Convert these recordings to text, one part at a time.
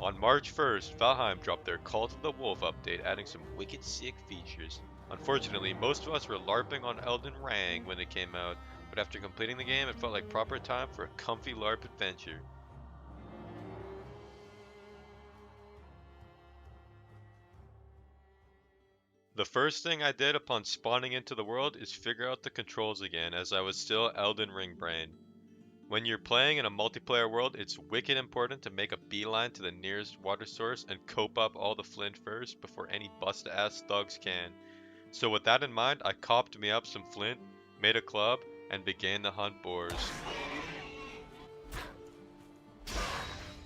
On March 1st, Valheim dropped their Cult of the Wolf update, adding some wicked sick features. Unfortunately, most of us were larping on Elden Ring when it came out, but after completing the game, it felt like proper time for a comfy LARP adventure. The first thing I did upon spawning into the world is figure out the controls again, as I was still Elden Ring brain. When you're playing in a multiplayer world, it's wicked important to make a beeline to the nearest water source and cope up all the flint first before any bust-ass thugs can. So with that in mind, I copped me up some flint, made a club, and began to hunt boars.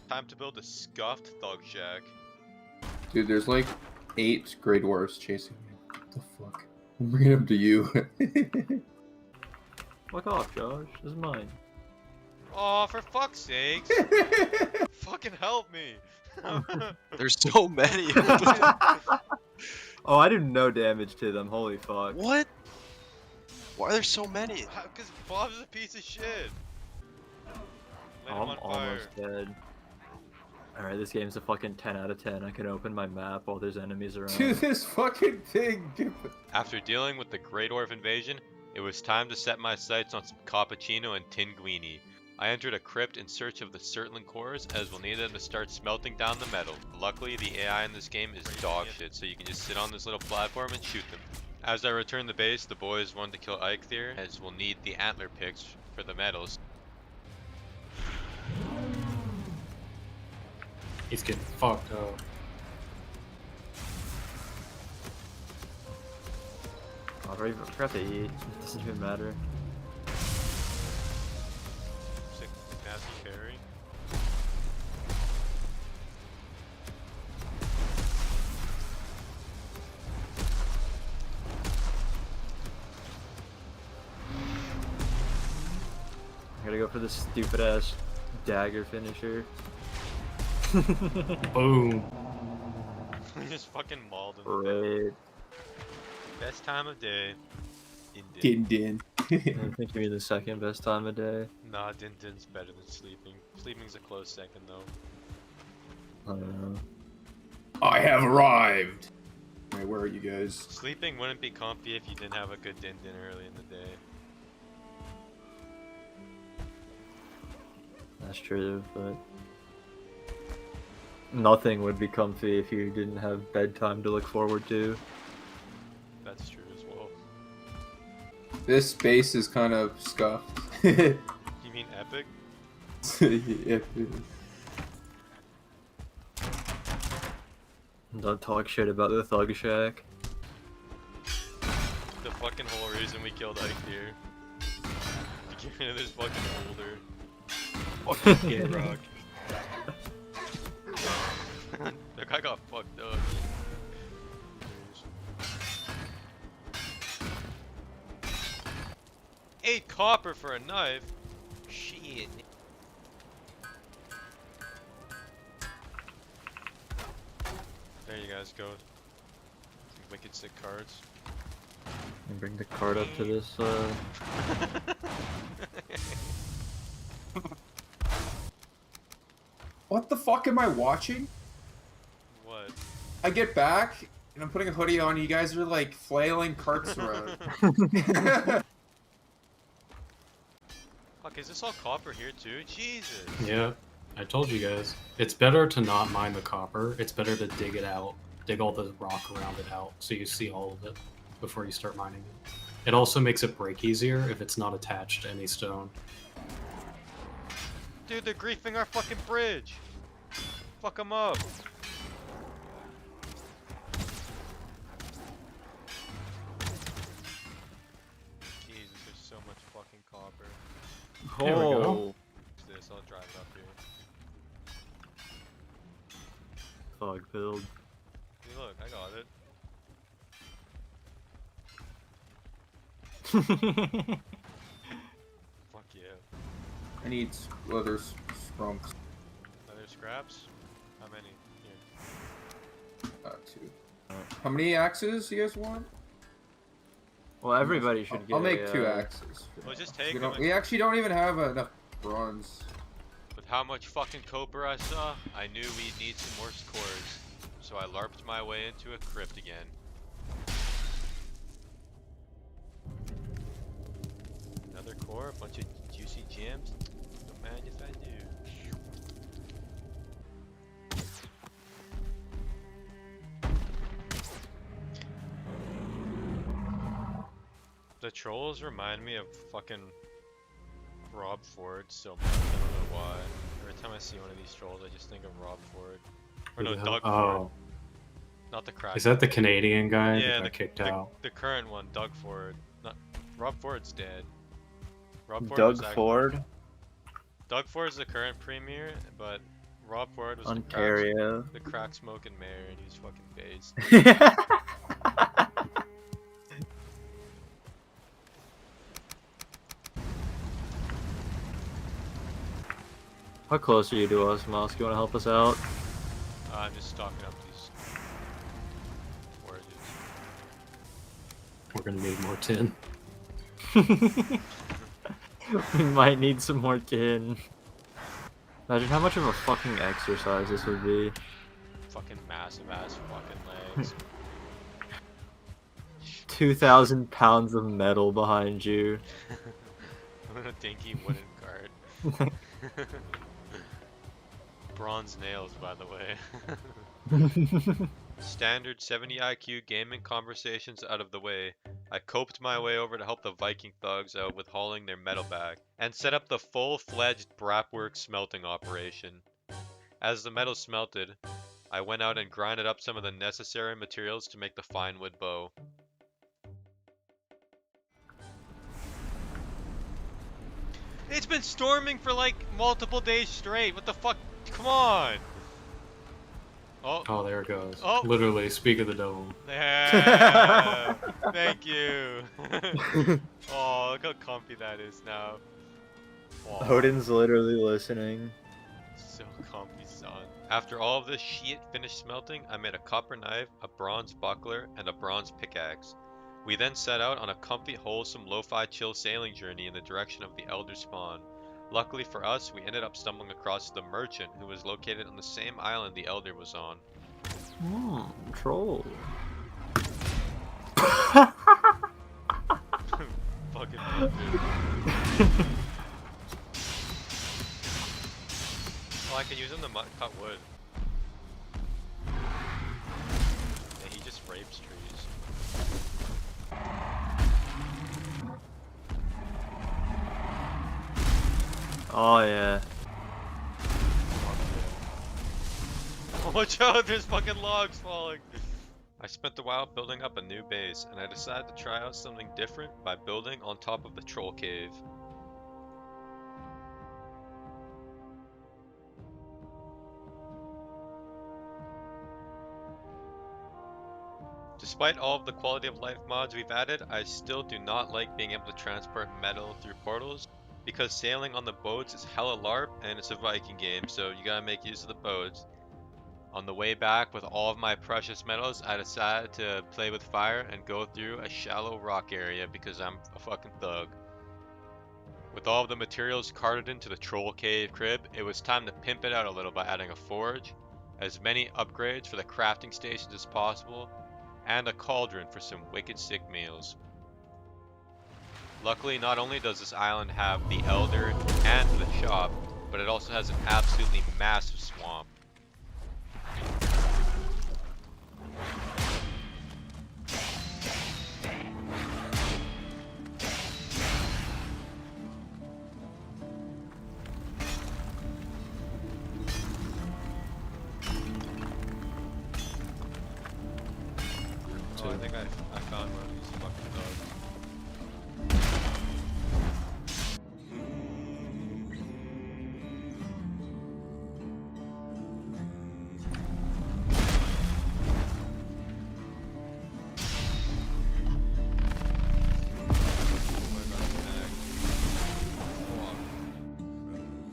Time to build a scuffed thug shack. Dude, there's like 8 Grey Dwarfs chasing me. What the fuck? I'm bringing them to you. Fuck off, Josh. This is mine. Aw, for fuck's sakes! Fucking help me! There's so many. Oh, I did no damage to them. Holy fuck. What? Why are there so many? Because Bob's a piece of shit! Light him I'm on fire. almost dead. Alright, this game's a fucking 10 out of 10. I can open my map while there's enemies around. Dude, this fucking thing. After dealing with the Grey Dwarf invasion, it was time to set my sights on some cappuccino and tinguini. I entered a crypt in search of the Surtling cores, as we'll need them to start smelting down the metal. Luckily, the AI in this game is dog shit, so you can just sit on this little platform and shoot them. As I return the base, the boys wanted to kill Eikthyr, as we'll need the antler picks for the metals. He's getting fucked up. Oh, I forgot to eat. It doesn't even matter. Sick nasty carry. I gotta go for this stupid ass dagger finisher. Boom. We just fucking mauled him. Great. Best time of day. Din din. I think you mean the second best time of day. Nah, Din Din's better than sleeping. Sleeping's a close second though. I don't know. I have arrived. Wait, where are you guys? Sleeping wouldn't be comfy if you didn't have a good Din Din early in the day. That's true, but nothing would be comfy if you didn't have bedtime to look forward to. That's true as well. This base is kind of scuffed. You mean epic? Yeah. Don't talk shit about the thug shack. The fucking whole reason we killed Eikthyr. To get rid of this fucking boulder. Fucking get rock. That guy got fucked up. 8 copper for a knife? Shit. There you guys go. Some wicked sick cards. And bring the card up to this, What the fuck am I watching? What? I get back and I'm putting a hoodie on. You guys are like flailing carts around. Fuck, is this all copper here too? Jesus. Yeah, I told you guys. It's better to not mine the copper. It's better to dig it out. Dig all the rock around it out so you see all of it before you start mining it. It also makes it break easier if it's not attached to any stone. Dude, they're griefing our fucking bridge. Fuck them up. Jesus, there's so much fucking copper. There we go. oh, What's this? I'll drive it up here. thug build. Hey, look, I got it. Fuck yeah. I need leather scrunks. Leather scraps? How many? Here. 2. How many axes you guys want? Well, everybody should get I'll make a, 2 axes. Well, just take We, them. we actually don't even have enough bronze. But With how much fucking copper I saw, I knew we'd need some more cores. So I larped my way into a crypt again. Another core, a bunch of juicy gems. Don't mind if I do. The trolls remind me of fucking Rob Ford so much. I don't know why. Every time I see one of these trolls, I just think of Rob Ford. Or no, Doug Ford. Not the crack. Is that the Canadian guy Yeah, that got kicked out? The current one, Doug Ford. Not Rob Ford's dead. Rob Ford Doug Ford, Doug Ford's the current premier, but Rob Ford was Ontario. the crack smoking mayor, and he was fucking based. How close are you to us, Mosk? You want to help us out? I'm just stocking up these forages. We're gonna need more tin. We might need some more tin. Imagine how much of a fucking exercise this would be. Fucking massive ass fucking legs. 2,000 pounds of metal behind you. A dinky wooden cart. Bronze nails, by the way. Standard 70 IQ gaming conversations out of the way, I coped my way over to help the Viking thugs out with hauling their metal back, and set up the full-fledged Brapwork smelting operation. As the metal smelted, I went out and grinded up some of the necessary materials to make the fine wood bow. It's been storming for like multiple days straight. What the fuck? Come on. Oh, there it goes. Oh. Literally, speak of the devil. Yeah. Thank you. Oh, look how comfy that is now. Aw, Odin's literally listening. so comfy, son. After all of this shit finished smelting, I made a copper knife, a bronze buckler, and a bronze pickaxe. We then set out on a comfy, wholesome, lo-fi chill sailing journey in the direction of the Elder Spawn. Luckily for us, we ended up stumbling across the merchant, who was located on the same island the Elder was on. Troll. Fucking oh, I can use him to cut wood. Yeah, he just rapes trees. Oh yeah. Oh, watch out, there's fucking logs falling. I spent a while building up a new base, and I decided to try out something different by building on top of the troll cave. Despite all of the quality of life mods we've added, I still do not like being able to transport metal through portals, because sailing on the boats is hella LARP and it's a Viking game, so you gotta make use of the boats. On the way back with all of my precious metals, I decided to play with fire and go through a shallow rock area because I'm a fucking thug. With all of the materials carted into the troll cave crib, it was time to pimp it out a little by adding a forge, as many upgrades for the crafting stations as possible, and a cauldron for some wicked sick meals. Luckily, not only does this island have the Elder and the shop, but it also has an absolutely massive swamp. Oh, I think I found one of these fucking dogs.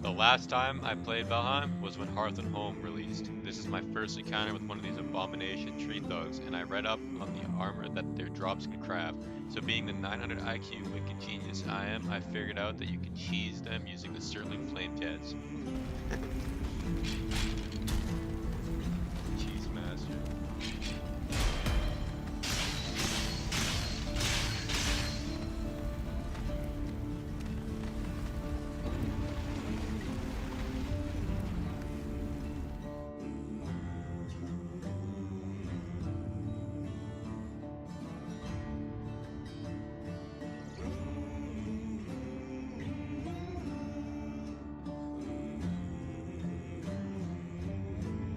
The last time I played Valheim was when Hearth and Home released. This is my first encounter with one of these abomination tree thugs, and I read up on the armor that their drops can craft. So being the 900 IQ wicked genius I am, I figured out that you can cheese them using the Sterling Flame Jets. Cheese master.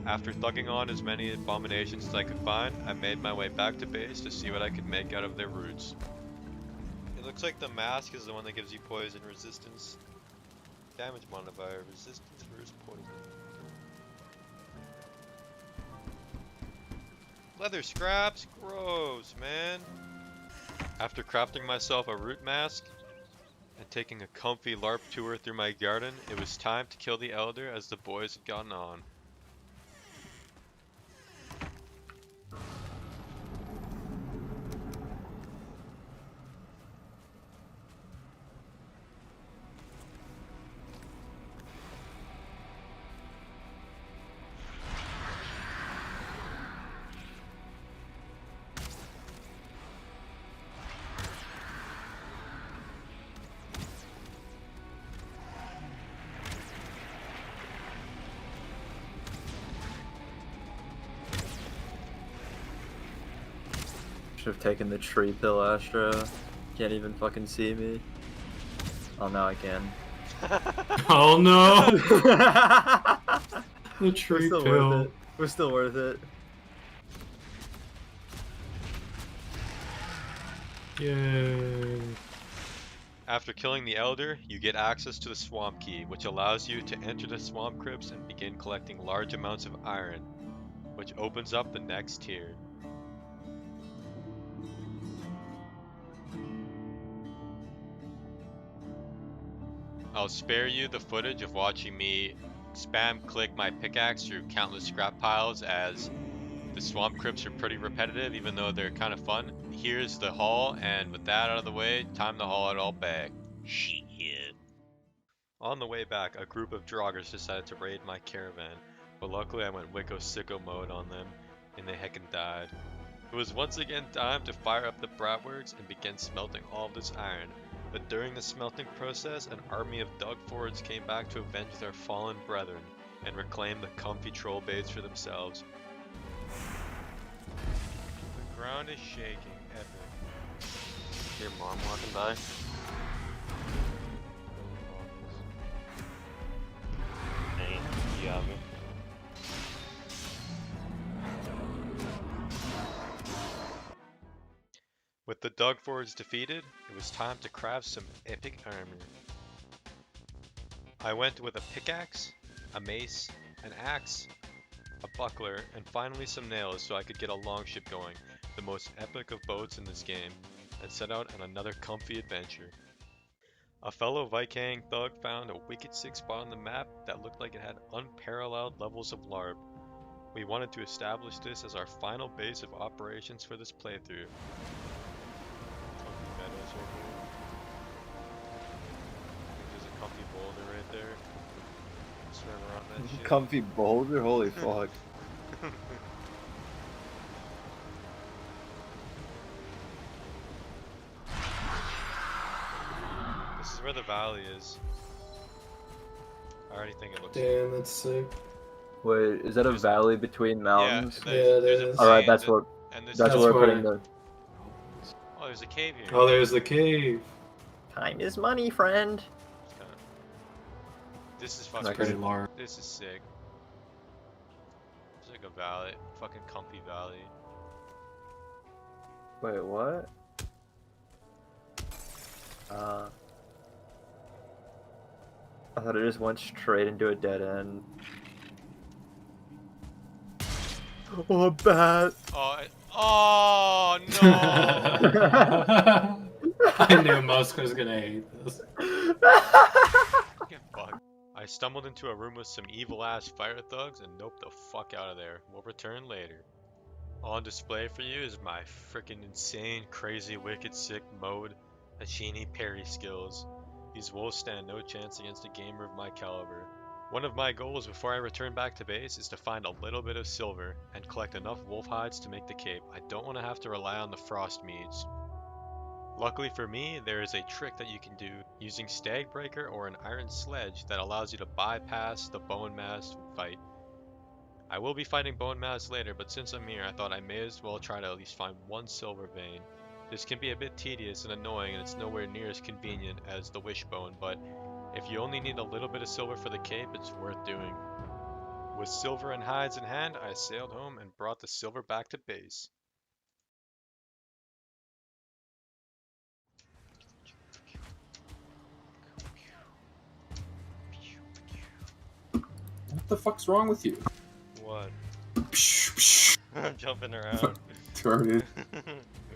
After thugging on as many abominations as I could find, I made my way back to base to see what I could make out of their roots. It looks like the mask is the one that gives you poison resistance. Damage modifier, resistance versus poison. Leather scraps? Gross, man. After crafting myself a root mask and taking a comfy LARP tour through my garden, it was time to kill the elder as the boys had gotten on. Should have taken the tree pill, Astra. Can't even fucking see me. Oh, now I can. Oh no! The We're tree still pill. worth it. We're still worth it. Yay. After killing the elder, you get access to the swamp key, which allows you to enter the swamp crypts and begin collecting large amounts of iron, which opens up the next tier. I'll spare you the footage of watching me spam click my pickaxe through countless scrap piles, as the swamp crypts are pretty repetitive even though they're kind of fun. Here's the haul, and with that out of the way, time to haul it all back. Shit. On the way back, a group of droggers decided to raid my caravan, but luckily I went wicco sicko mode on them and they heckin' died. It was once again time to fire up the bratworks and begin smelting all of this iron. But during the smelting process, an army of Dugfords came back to avenge their fallen brethren and reclaim the comfy troll base for themselves. The ground is shaking, epic. Your mom walking by? Hey, you have me? With the Dugfords defeated, it was time to craft some epic armor. I went with a pickaxe, a mace, an axe, a buckler, and finally some nails so I could get a longship going, the most epic of boats in this game, and set out on another comfy adventure. A fellow Viking thug found a wicked sick spot on the map that looked like it had unparalleled levels of LARP. We wanted to establish this as our final base of operations for this playthrough. There's a comfy boulder right there. Swim around that shit. Comfy boulder? Holy fuck. This is where the valley is. I already think it looks. Damn, that's sick. Wait, is that a valley between mountains? Yeah, it there's a is. Alright, plain that's that- what and this that's is- where we're where- putting the Oh, there's a cave here. Oh, there's the cave. time is money, friend. This is Not fucking. Pretty large. This is sick. It's like a valley, fucking comfy valley. Wait, what? I thought it just went straight into a dead end. Oh, a bat! Oh no! I knew Musk was gonna hate this. Get fucked. I I stumbled into a room with some evil ass fire thugs and noped the fuck out of there. We'll return later. On display for you is my freaking insane, crazy, wicked, sick mode Hashini parry skills. These wolves stand no chance against a gamer of my caliber. One of my goals before I return back to base is to find a little bit of silver and collect enough wolf hides to make the cape. I don't want to have to rely on the frost meads. Luckily for me, there is a trick that you can do using Stagbreaker or an iron sledge that allows you to bypass the bone mass fight. I will be fighting bone mass later, but since I'm here, I thought I may as well try to at least find one silver vein. This can be a bit tedious and annoying, and it's nowhere near as convenient as the wishbone, but if you only need a little bit of silver for the cape, it's worth doing. With silver and hides in hand, I sailed home and brought the silver back to base. What the fuck's wrong with you? What? Psh, psh. I'm jumping around. Retarded.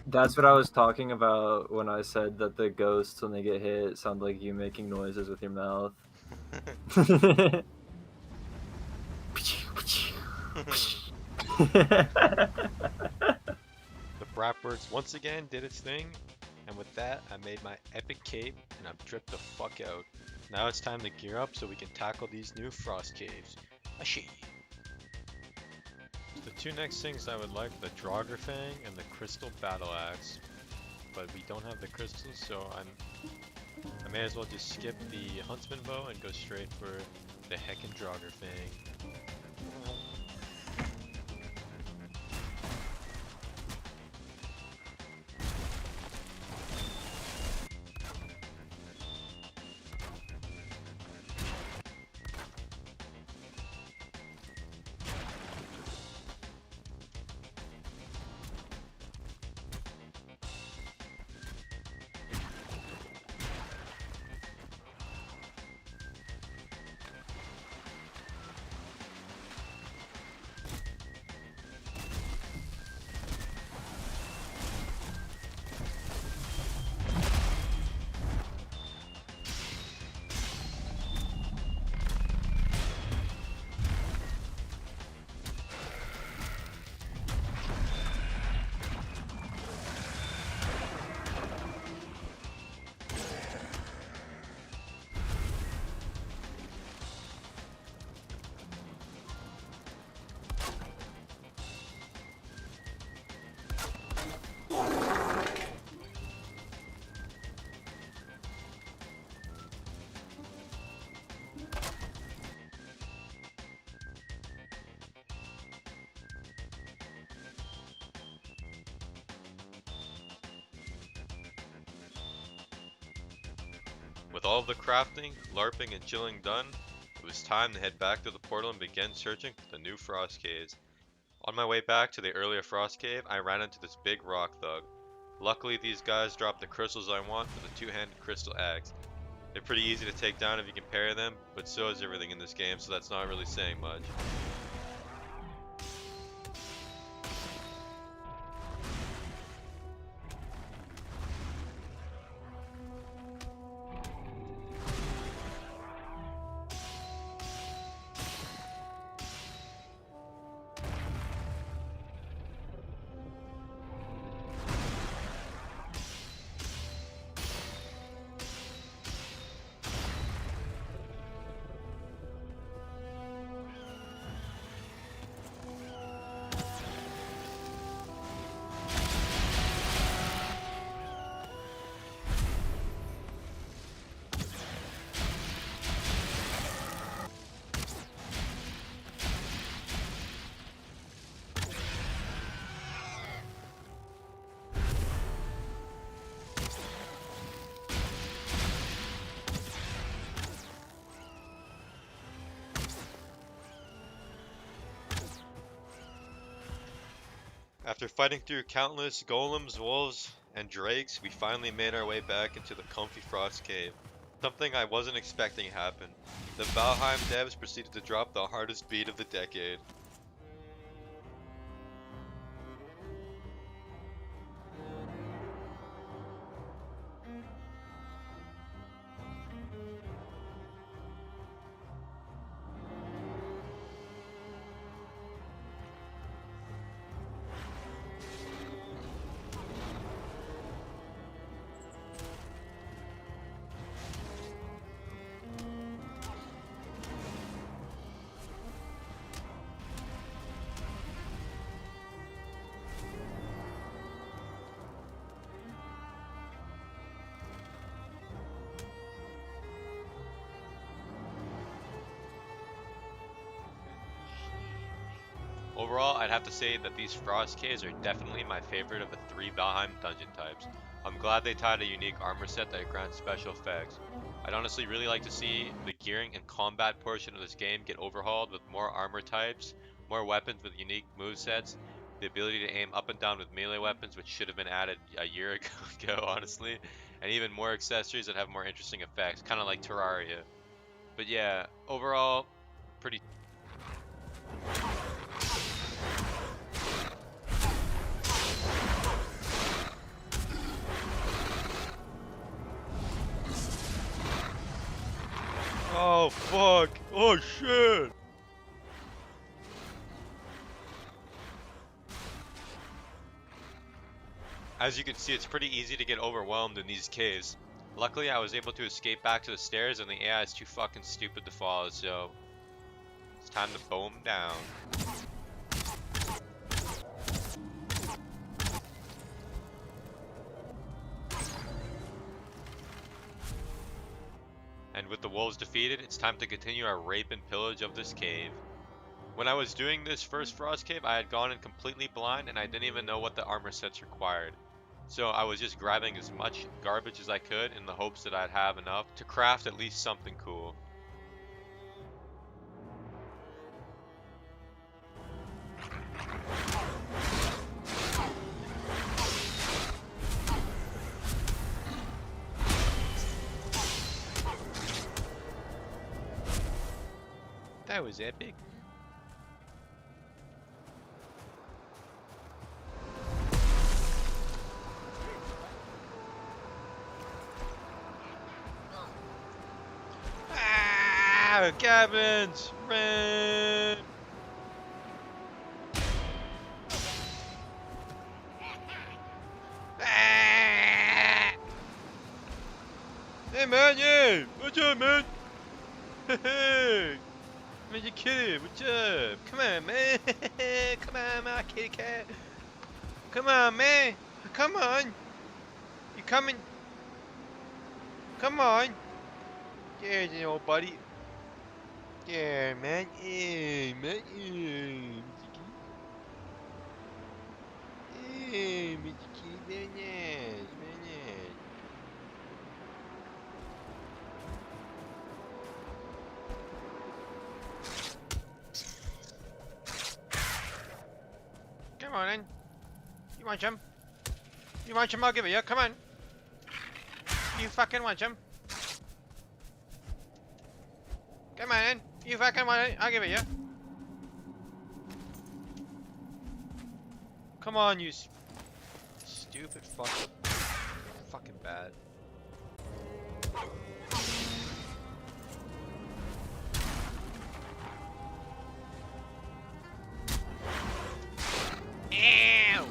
That's what I was talking about when I said that the ghosts, when they get hit, sound like you making noises with your mouth. The Bratwurst once again did its thing, and with that, I made my epic cape and I've dripped the fuck out. Now it's time to gear up so we can tackle these new frost caves. Ashi! The two next things I would like are the Draugr Fang and the Crystal Battle Axe, but we don't have the crystals, so I may as well just skip the Huntsman Bow and go straight for the heckin' Draugr Fang. With all of the crafting, larping, and chilling done, it was time to head back to the portal and begin searching for the new frost caves. On my way back to the earlier frost cave, I ran into this big rock thug. Luckily, these guys dropped the crystals I want for the two-handed crystal axe. They're pretty easy to take down if you can parry them, but so is everything in this game, so that's not really saying much. After fighting through countless golems, wolves, and drakes, we finally made our way back into the comfy frost cave. Something I wasn't expecting happened. The Valheim devs proceeded to drop the hardest beat of the decade. Overall, I'd have to say that these Frost Caves are definitely my favorite of the 3 Valheim dungeon types. I'm glad they tied a unique armor set that grants special effects. I'd honestly really like to see the gearing and combat portion of this game get overhauled with more armor types, more weapons with unique movesets, the ability to aim up and down with melee weapons, which should have been added a year ago, honestly, and even more accessories that have more interesting effects, kind of like Terraria. But yeah, overall, pretty. Oh fuck! Oh shit! As you can see, it's pretty easy to get overwhelmed in these caves. Luckily, I was able to escape back to the stairs, and the AI is too fucking stupid to follow, so it's time to bow him down. And with the wolves defeated, it's time to continue our rape and pillage of this cave. When I was doing this first Frost Cave, I had gone in completely blind and I didn't even know what the armor sets required. So I was just grabbing as much garbage as I could in the hopes that I'd have enough to craft at least something cool. That was epic. Ah, goblins! Run! Ah! Hey man, yeah! What's up, man? Hey! Man, you kid, what's up? Come on, man. Come on, my kitty cat. Come on, man. Come on. You coming? Come on. There's an old buddy. Yeah, man. Yeah, man. Yeah, Mr. Kitty. Very nice. Very nice. Come on then. You want some? You want some? I'll give it you. Come on. You fucking want some? Come on then. You fucking want it? I'll give it you. Come on, you stupid fuck. Fucking bad. Ew!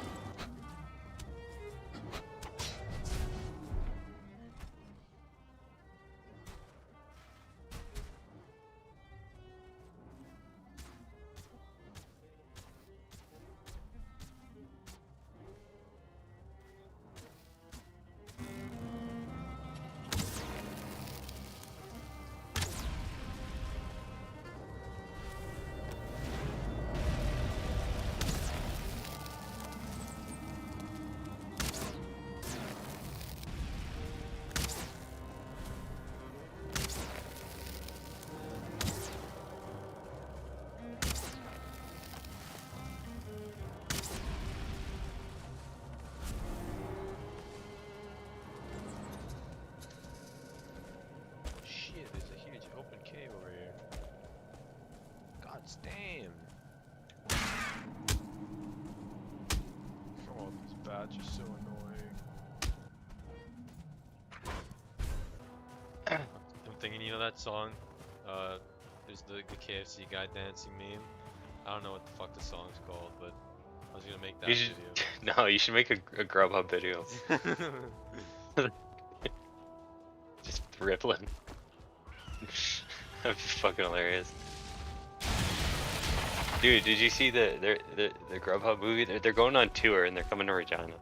Shit, there's a huge open cave over here. God damn. Oh, these bats are so annoying. I'm thinking, you know that song? There's the KFC guy dancing meme. I don't know what the fuck the song's called, but I was gonna make that You should, no, you should make a Grubhub video. video. Just rippling. That'd be fucking hilarious. Dude, did you see the Grubhub movie? They're going on tour and they're coming to Regina.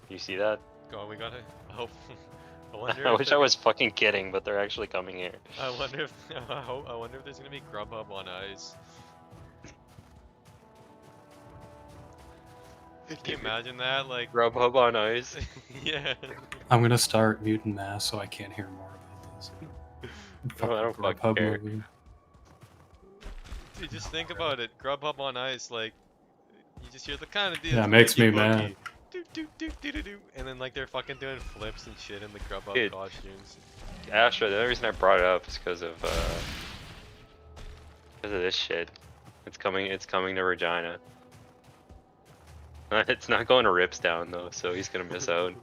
You see that? Go on, we gotta hope. I wonder. I if wish they're- I was fucking kidding, but they're actually coming here. I wonder if I wonder if there's gonna be Grubhub on ice. Can you imagine that? Like, Grubhub on ice. yeah. I'm gonna start mutant mass so I can't hear more about this. No, I don't fucking Grubhub care. movie. Dude, just think about it. Grubhub on ice, like, you just hear the kind of deal. Yeah, it makes me mad. And then like they're fucking doing flips and shit in the Grubhub Dude. costumes. Astro, the only reason I brought it up is because of this shit. It's coming to Regina. It's not going to Rips down though, so he's gonna miss out.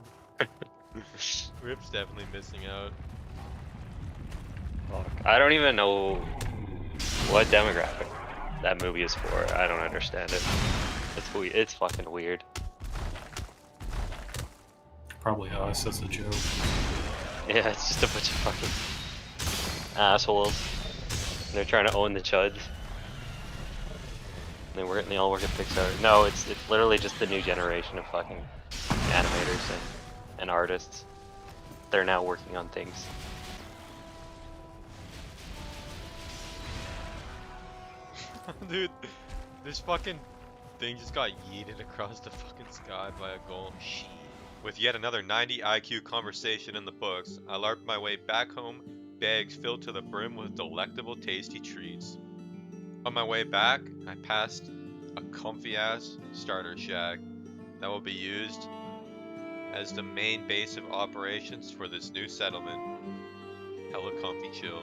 Rip's definitely missing out. Fuck. I don't even know what demographic that movie is for. I don't understand it. It's fucking weird. Probably us as a joke. Yeah, it's just a bunch of fucking assholes. They're trying to own the chuds. They all work at Pixar. No, it's literally just the new generation of fucking animators and artists. They're now working on things. Dude, this fucking thing just got yeeted across the fucking sky by a goal. With yet another 90 IQ conversation in the books, I larped my way back home, bags filled to the brim with delectable tasty treats. On my way back, I passed a comfy ass starter shack that will be used as the main base of operations for this new settlement. Hella comfy chill.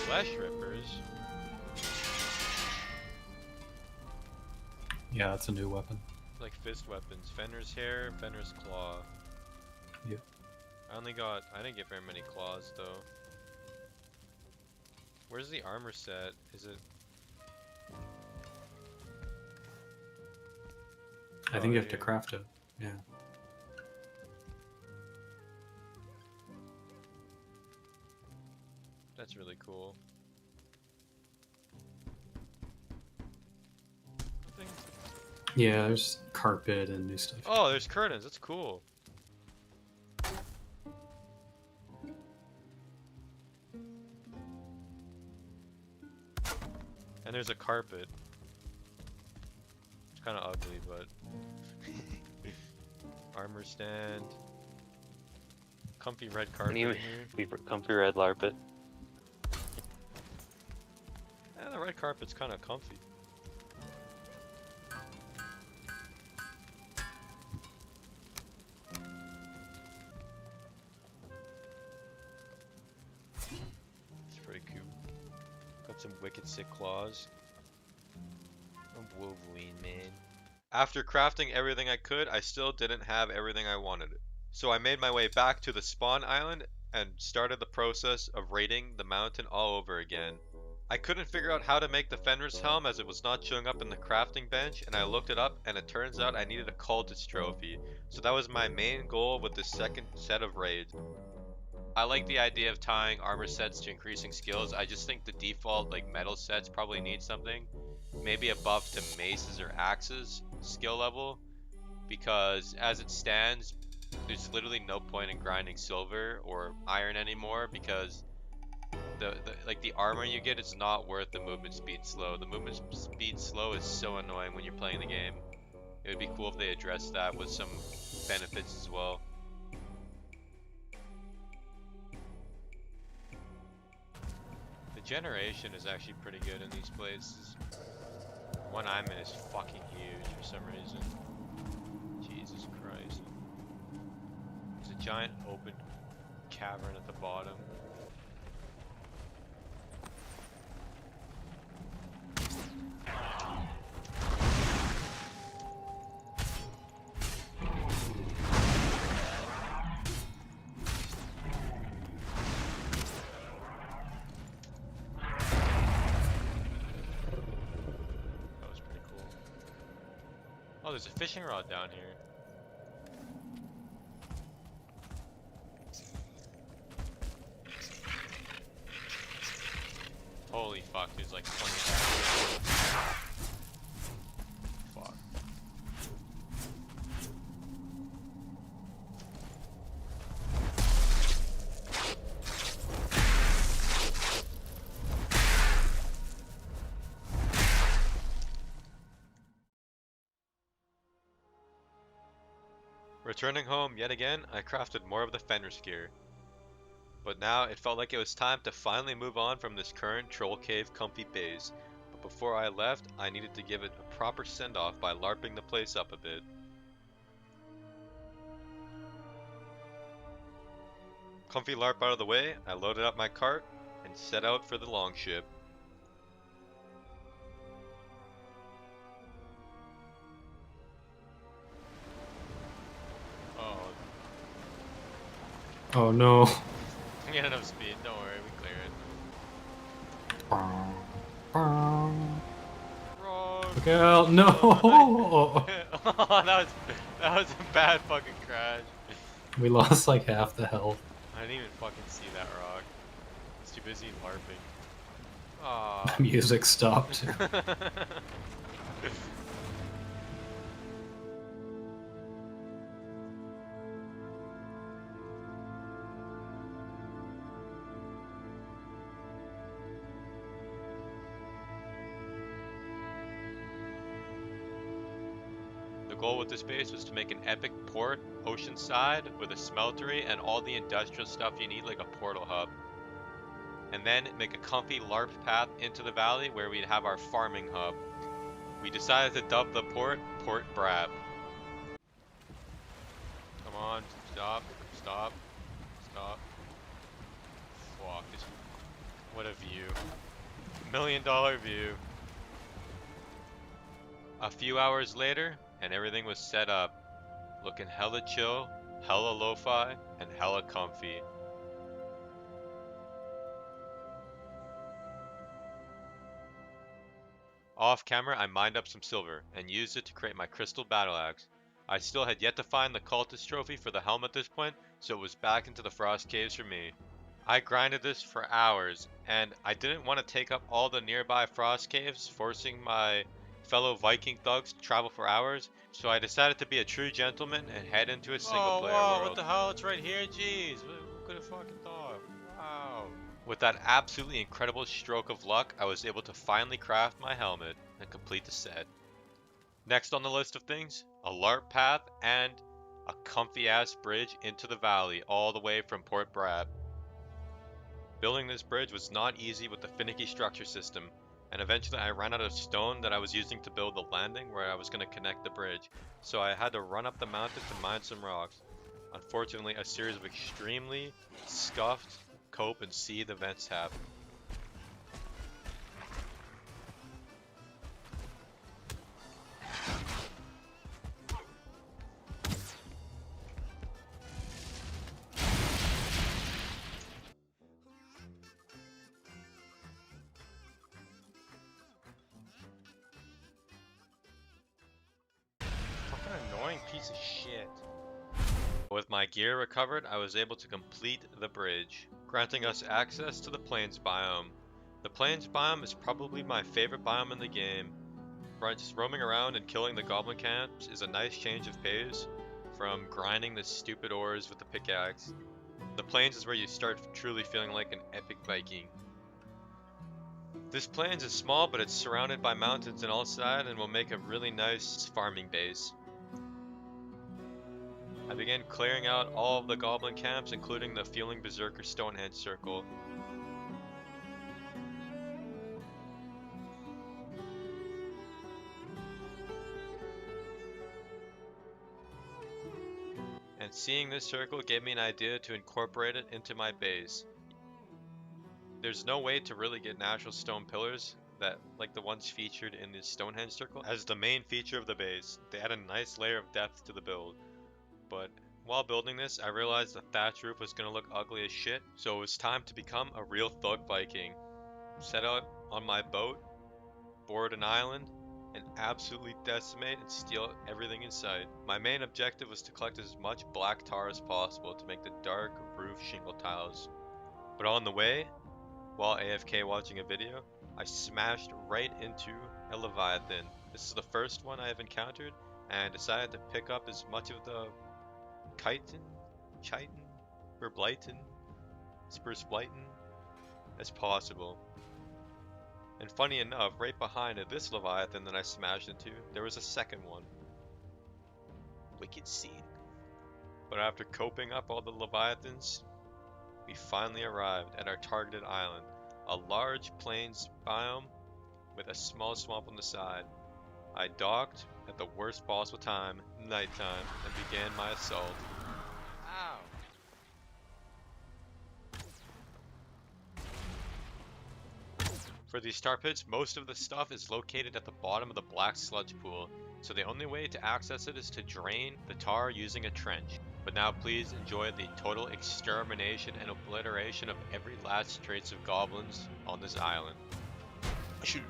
Flesh rippers? Yeah, that's a new weapon. Like fist weapons. Fenrir's hair, Fenrir's claw. Yep. I didn't get very many claws though. Where's the armor set? Is it? I think you have to craft it. Yeah. That's really cool. Yeah, there's carpet and new stuff. Oh, there's curtains. That's cool. And there's a carpet. It's kind of ugly, but armor stand. Comfy red carpet in here. Comfy red larpet. Yeah, the red carpet's kind of comfy. It's pretty cool. Got some wicked sick claws. I'm Wolverine, man. After crafting everything I could, I still didn't have everything I wanted. So I made my way back to the spawn island and started the process of raiding the mountain all over again. I couldn't figure out how to make the Fenrir's helm as it was not showing up in the crafting bench, and I looked it up and it turns out I needed a cultist trophy. So that was my main goal with the second set of raids. I like the idea of tying armor sets to increasing skills. I just think the default like metal sets probably need something. Maybe a buff to maces or axes skill level, because as it stands there's literally no point in grinding silver or iron anymore, because the armor you get is not worth the movement speed slow. The movement speed slow is so annoying when you're playing the game. It would be cool if they addressed that with some benefits as well. The generation is actually pretty good in these places. One I'm in is fucking huge for some reason. Jesus Christ. There's a giant open cavern at the bottom. Oh, there's a fishing rod down here. Holy fuck, there's like 20 Fuck. Returning home yet again, I crafted more of the Fenris gear. But now it felt like it was time to finally move on from this current troll cave comfy base. But before I left, I needed to give it a proper send-off by larping the place up a bit. Comfy larp out of the way, I loaded up my cart and set out for the longship. Oh, Oh no. we got enough speed. Don't worry, we clear it. Wrong. Look out! No! Oh, that was a bad fucking crash. We lost like half the health. I didn't even fucking see that rock. I was too busy larping. Aw. Music stopped. The goal with this base was to make an epic port oceanside with a smeltery and all the industrial stuff you need like a portal hub. And then make a comfy LARP path into the valley where we'd have our farming hub. We decided to dub the port Port Brab. Come on, stop, stop, stop. Fuck, this, what a view. $1 million view. A few hours later, and everything was set up, looking hella chill, hella lo-fi, and hella comfy. Off camera, I mined up some silver, and used it to create my crystal battle axe. I still had yet to find the cultist trophy for the helm at this point, so it was back into the frost caves for me. I grinded this for hours, and I didn't want to take up all the nearby frost caves, forcing my fellow Viking thugs to travel for hours, so I decided to be a true gentleman and head into a single player whoa, world. what the hell? It's right here, jeez. Who could have fucking thought? Wow. With that absolutely incredible stroke of luck, I was able to finally craft my helmet and complete the set. Next on the list of things, a LARP path and a comfy ass bridge into the valley all the way from Port Brab. Building this bridge was not easy with the finicky structure system, and eventually I ran out of stone that I was using to build the landing where I was going to connect the bridge, so I had to run up the mountain to mine some rocks. Unfortunately, a series of extremely scuffed cope and seed events happened. Fucking annoying piece of shit. With my gear recovered, I was able to complete the bridge, granting us access to the plains biome. The plains biome is probably my favorite biome in the game. Just roaming around and killing the goblin camps is a nice change of pace from grinding the stupid ores with the pickaxe. The plains is where you start truly feeling like an epic Viking. This plains is small, but it's surrounded by mountains on all sides and will make a really nice farming base. I began clearing out all of the goblin camps, including the Fueling Berserker Stonehenge Circle. And seeing this circle gave me an idea to incorporate it into my base. There's no way to really get natural stone pillars that like the ones featured in the Stonehenge Circle as the main feature of the base. They add a nice layer of depth to the build. But while building this, I realized the thatch roof was going to look ugly as shit, so it was time to become a real thug Viking. Set out on my boat, board an island, and absolutely decimate and steal everything in sight. My main objective was to collect as much black tar as possible to make the dark roof shingle tiles. But on the way, while AFK watching a video, I smashed right into a Leviathan. This is the first one I have encountered, and decided to pick up as much of the chitin, or blighton, spruce blighton as possible. And funny enough, right behind this Leviathan that I smashed into, there was a second one. Wicked scene. But after coping up all the leviathans, we finally arrived at our targeted island, a large plains biome with a small swamp on the side. I docked at the worst possible time, nighttime, and began my assault. Ow. For these tar pits, most of the stuff is located at the bottom of the black sludge pool, so the only way to access it is to drain the tar using a trench. But now please enjoy the total extermination and obliteration of every last trace of goblins on this island. Shoot.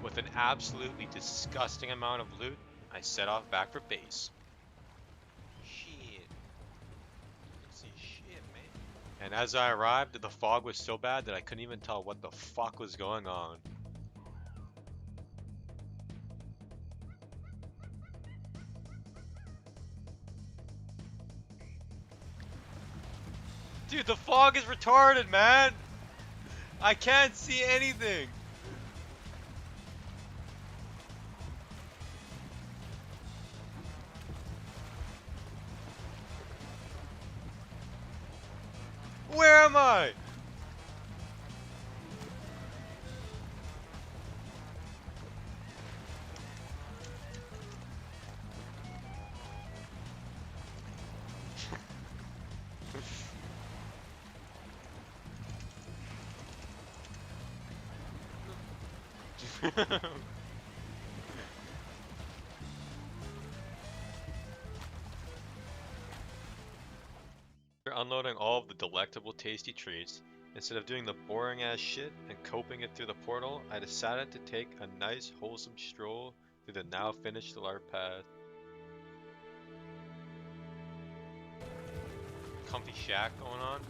With an absolutely disgusting amount of loot, I set off back for base. Shit. Let's see shit, man. And as I arrived, the fog was so bad that I couldn't even tell what the fuck was going on. Dude, the fog is retarded, man! I can't see anything! Where am I? After unloading all of the delectable tasty treats, instead of doing the boring ass shit and coping it through the portal, I decided to take a nice wholesome stroll through the now finished LARP path. Comfy shack going on.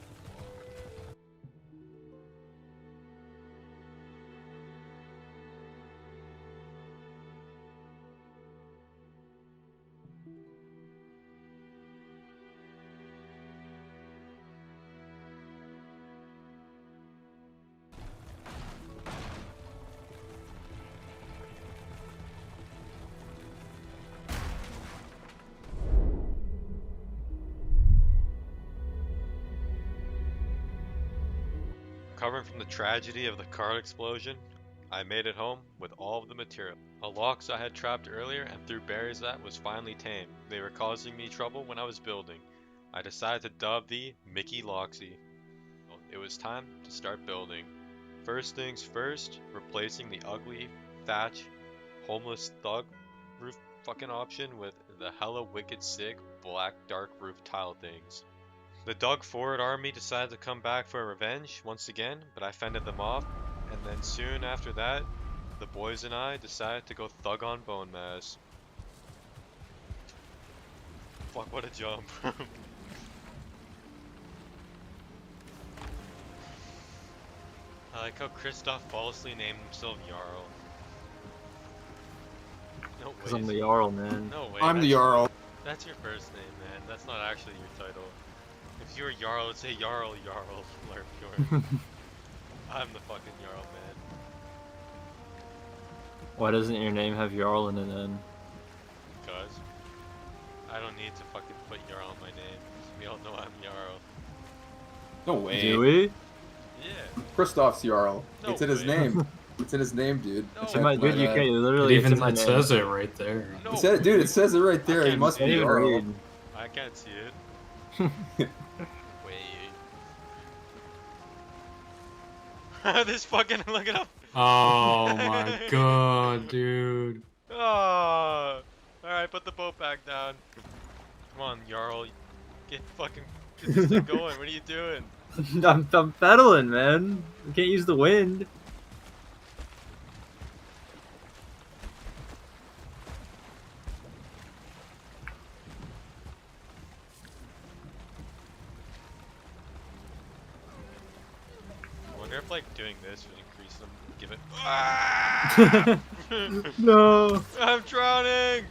Recovering from the tragedy of the car explosion, I made it home with all of the material. A lox I had trapped earlier and threw berries at was finally tame. They were causing me trouble when I was building. I decided to dub the Mickey Loxy. It was time to start building. First things first, replacing the ugly, thatch, homeless thug roof fucking option with the hella wicked sick, black dark roof tile things. The Doug Ford army decided to come back for revenge once again, but I fended them off, and then soon after that, the boys and I decided to go thug on Bone Mass. Fuck, what a jump. I like how Kristoff falsely named himself Jarl. No Because I'm way. the Jarl, man. No way. I'm the that's- Jarl. That's your first name, man. That's not actually your title. If you were Jarl, it'd say Jarl, Larpjord. I'm the fucking Jarl, man. Why doesn't your name have Jarl in it then? Because I don't need to fucking put Jarl in my name. 'Cause we all know I'm Jarl. No way. Do we? Yeah. Kristoff's Jarl. No It's in his way. name. It's in his name, dude. No It's Dude, after my dude, you dad. can't It literally. It's in even my it name. says it right there. No. It said, dude, it says it right there. He can't must be Can't even Jarl. read. I can't see it. Wait. This fucking look it up. Oh my god, dude. Oh. Alright, put the boat back down. Come on, Jarl. Get this thing going. What are you doing? I'm pedaling, man. You can't use the wind. I wonder if like doing this would increase them. Give it. No. I'm drowning.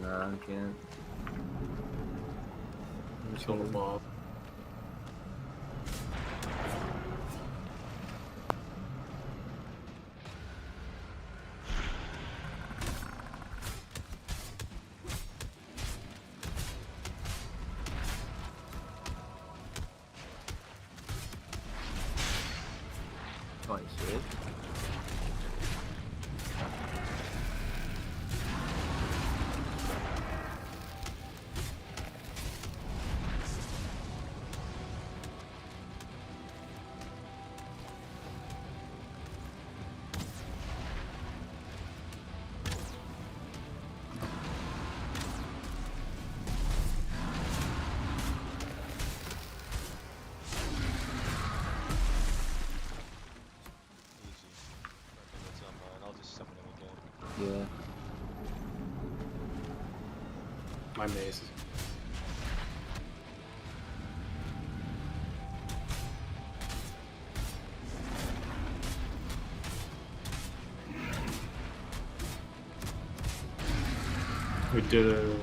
Nah, I can't. Kill the mob. Oh shit. Easy. Okay, that's not mine. I'll just summon him again. Yeah. My mace. We did it.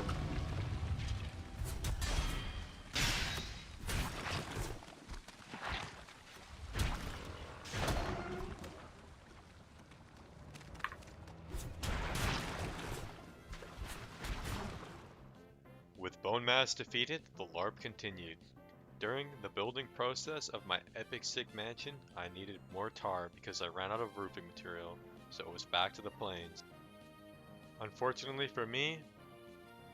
With Bone Mass defeated, the LARP continued. During the building process of my epic sig mansion, I needed more tar because I ran out of roofing material, so it was back to the plains. Unfortunately for me,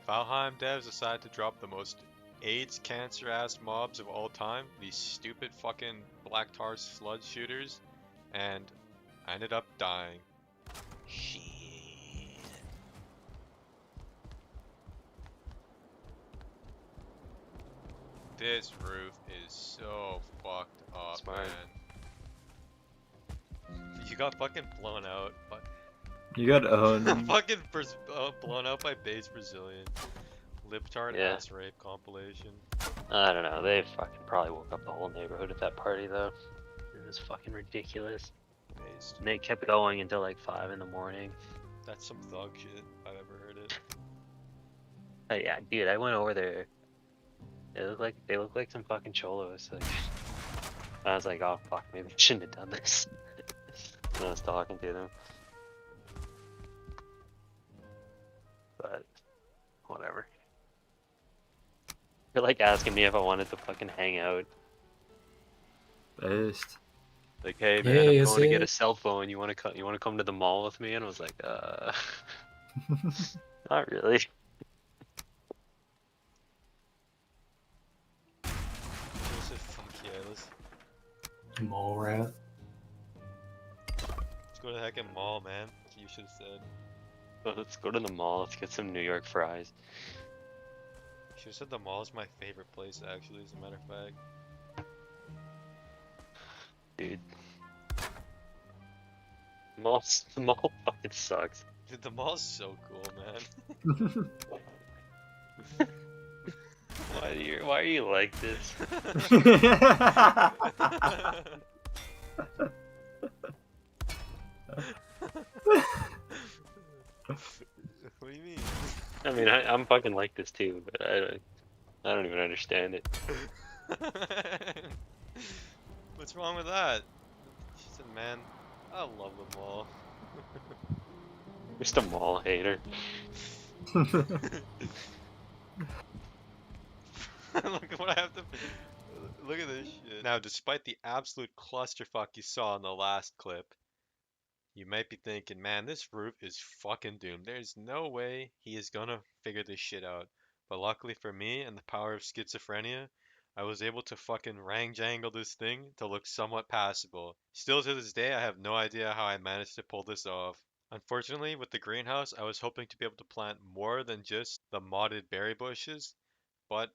Valheim devs decided to drop the most AIDS cancer ass mobs of all time, these stupid fucking black tar sludge shooters, and I ended up dying. Shit. This roof is so fucked up, Smart. man. You got fucking blown out, but You got owned. fucking blown out by base Brazilian. Libtard Yeah. ass rape compilation. I don't know. They fucking probably woke up the whole neighborhood at that party though. It was fucking ridiculous. Based. And they kept going until like 5 in the morning. That's some thug shit if I've ever heard it. Oh yeah, dude, I went over there. They look like some fucking cholos. Like, I was like, oh fuck, maybe I shouldn't have done this. When I was talking to them. But whatever. They're like asking me if I wanted to fucking hang out. Based. Like, hey man, Hey, I'm is going to get it? a cell phone. You want to come to the mall with me? And I was like, not really. Who said fuck yeah, Mall rat. let's go to the heckin' mall, man. That's what you should have said. Well, let's go to the mall. Let's get some New York fries. You should have said the mall is my favorite place, actually, as a matter of fact. Dude. The mall fucking sucks. Dude, the mall's so cool, man. Why are you like this? What do you mean? I mean, I'm fucking like this too, but I don't even understand it. What's wrong with that? She said, man, I love them all. Just a mall hater. Look at what I have to. Look at this shit. Now, despite the absolute clusterfuck you saw in the last clip, you might be thinking, man, this roof is fucking doomed. There's no way he is gonna figure this shit out. But luckily for me and the power of schizophrenia, I was able to fucking rang-jangle this thing to look somewhat passable. Still to this day, I have no idea how I managed to pull this off. Unfortunately, with the greenhouse, I was hoping to be able to plant more than just the modded berry bushes, but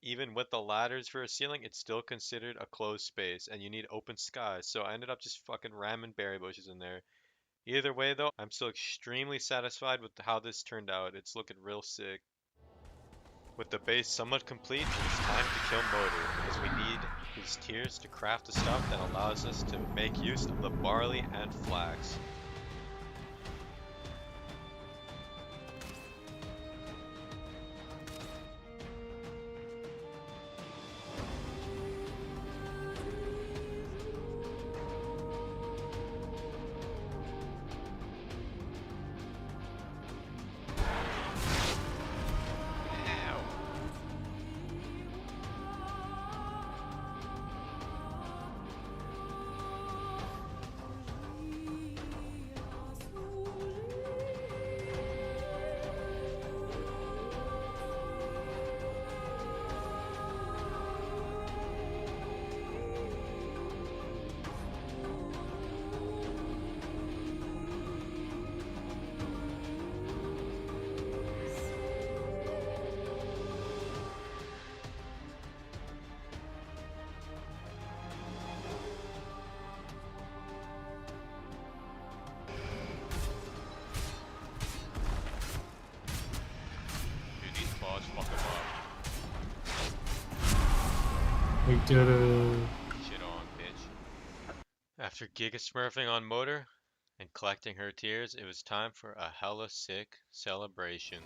even with the ladders for a ceiling, it's still considered a closed space and you need open skies. So I ended up just fucking ramming berry bushes in there. Either way though, I'm still extremely satisfied with how this turned out. It's looking real sick. With the base somewhat complete, it's time to kill Motor, as we need his tears to craft the stuff that allows us to make use of the barley and flax. We did it. Shit on, bitch. After Giga Smurfing on Motor and collecting her tears, it was time for a hella sick celebration.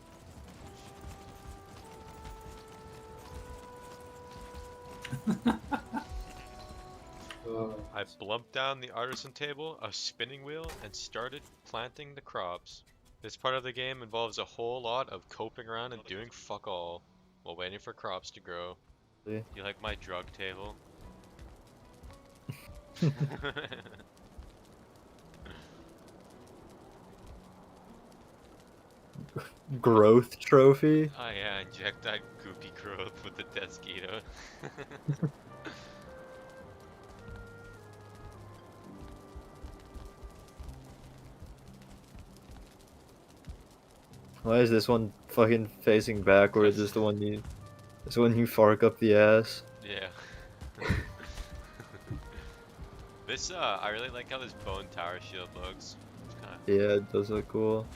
I blumped down the artisan table, a spinning wheel, and started planting the crops. This part of the game involves a whole lot of coping around and doing fuck all while waiting for crops to grow. Yeah. You like my drug table? Growth trophy? Oh yeah, inject that goopy growth with the Desquito. Why is this one fucking facing backwards? Is the one you, this one you fark up the ass? Yeah. This I really like how this bone tower shield looks. It's kind of Yeah, it does look cool.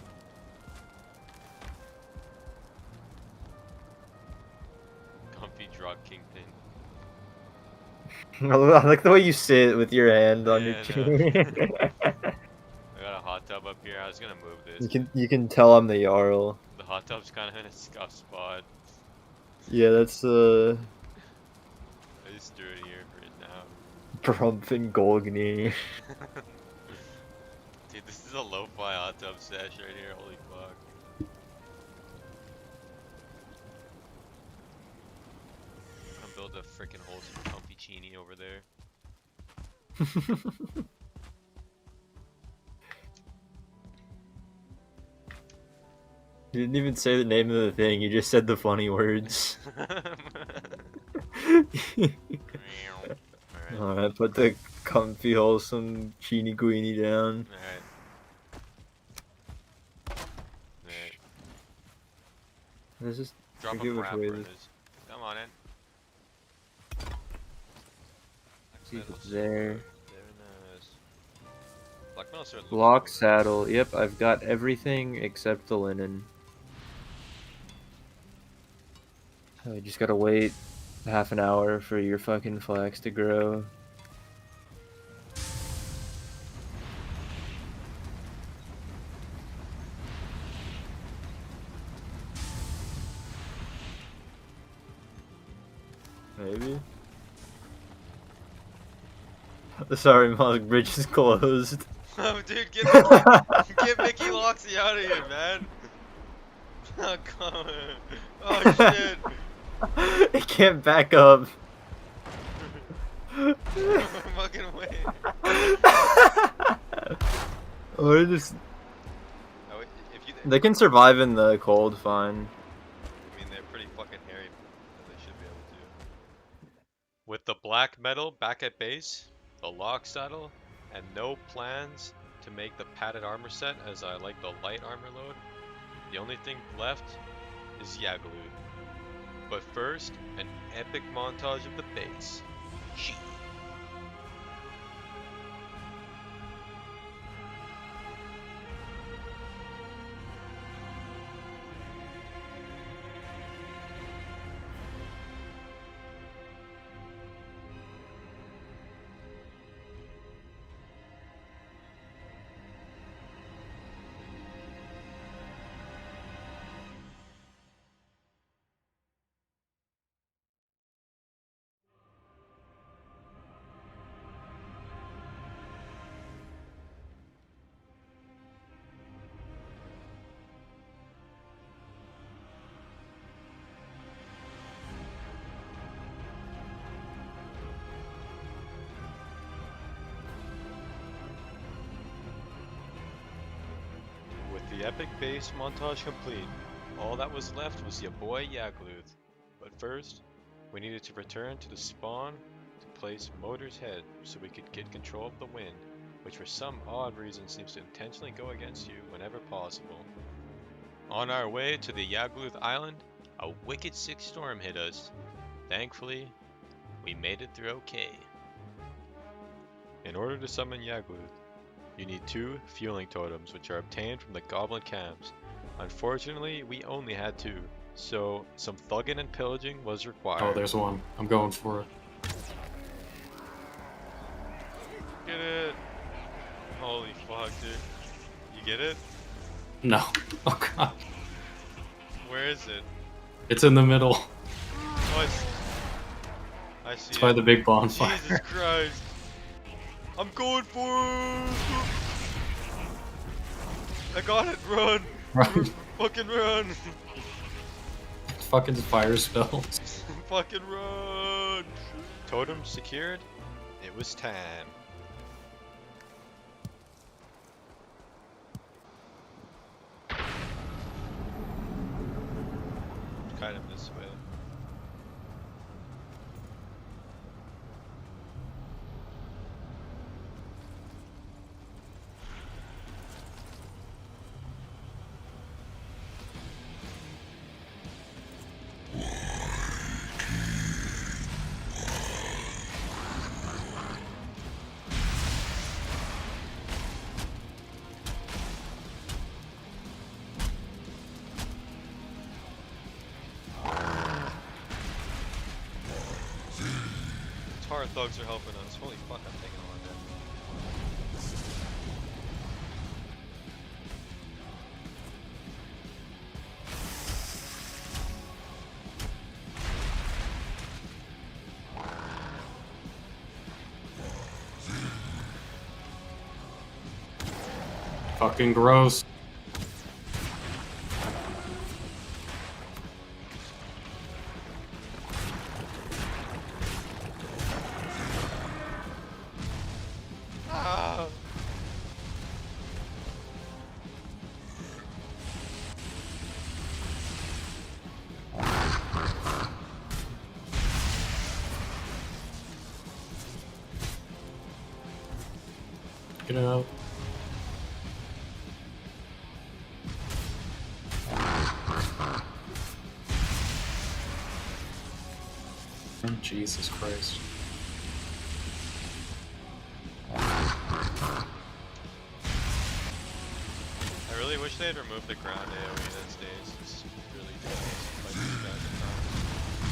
comfy drug kingpin. I like the way you sit with your hand on your Yeah, chin. I got a hot tub up here. I was gonna move this. You can tell I'm the Jarl. The hot tub's kind of in a scuff spot. Yeah, that's I just threw it here for it now. Brump and Golgni. Dude, this is a lo-fi hot tub sesh right here. Holy fuck. I'm gonna build a freaking wholesome comfy chini over there. You didn't even say the name of the thing, you just said the funny words. Alright, Alright, put the comfy, wholesome Cheeny Guini down. alright. Alright. Let's just Drop forget a which crap way burners. this. Come on in. See if Metal it's there. sword. Very nice. Black metal sword looks Block cool. saddle. Yep, I've got everything except the linen. You just gotta wait half an hour for your fucking flax to grow. Maybe. Sorry, Mog, bridge is closed. Oh, dude, get Mickey Loxy out of here, man. Oh, come on. Oh, shit. It can't back up. Fucking wait. Or just Oh, if you, they can survive in the cold fine. I mean, they're pretty fucking hairy, but they should be able to. With the black metal back at base, the lock saddle, and no plans to make the padded armor set as I like the light armor load, the only thing left is Yagluth. But first, an epic montage of the base. Shiet. With the epic base montage complete, all that was left was your boy Yagluth. But first, we needed to return to the spawn to place Motor's head so we could get control of the wind, which for some odd reason seems to intentionally go against you whenever possible. On our way to the Yagluth island, a wicked sick storm hit us. Thankfully, we made it through okay. In order to summon Yagluth, you need 2 fueling totems, which are obtained from the goblin camps. Unfortunately, we only had 2, so some thugging and pillaging was required. Oh, there's one. I'm going for it. Get it! Holy fuck, dude. You get it? No. Oh god. Where is it? It's in the middle. Oh, I see It's it. by the big bonfire. Jesus Christ! I'm going for it! I got it! Run! Run. Fucking run! Fucking fire spells. Fucking run! Totem secured. It was time. Kind of this way. Tar thugs are helping us. Holy fuck, I'm taking a lot of Fucking gross. Ah! Get it out. Jesus Christ. I really wish they had removed the ground AoE that stays. It's really dangerous to fight these guys at times.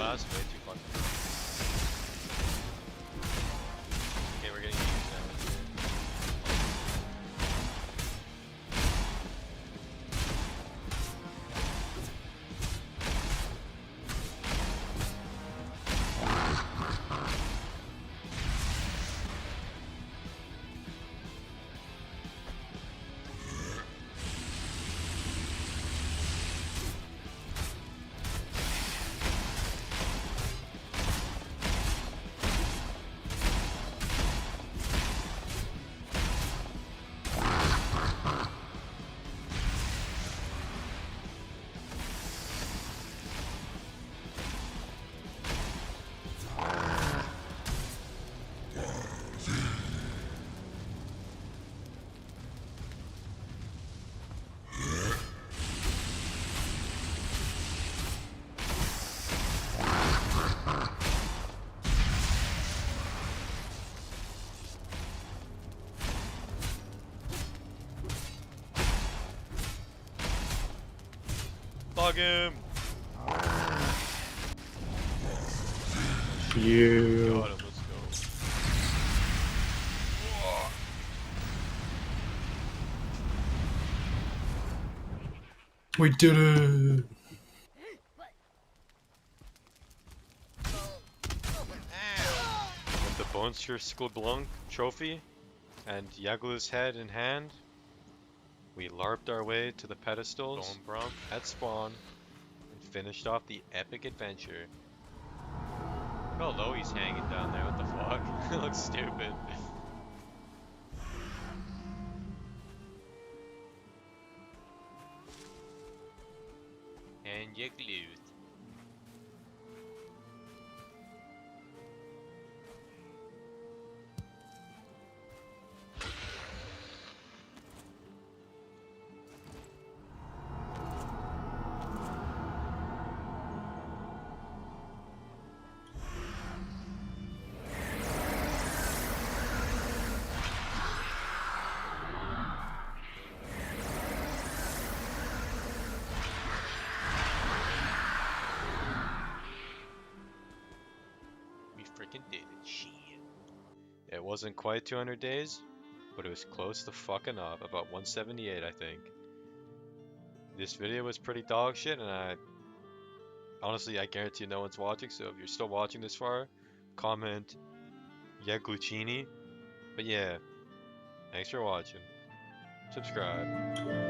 that's way too fucking. Okay, we're getting used now. Bug him! You. Got him, let's go. We did it! With the Bonsker Blanc trophy and Yaglu's head in hand, we larped our way to the pedestals at spawn and finished off the epic adventure. Look how low he's hanging down there, what the fuck? It looks stupid. And Yaglu. Freaking did it, shit. It wasn't quite 200 days, but it was close to fucking up, about 178 I think. This video was pretty dog shit, and honestly I guarantee no one's watching, so if you're still watching this far, comment Yaglucini. But yeah, thanks for watching. Subscribe.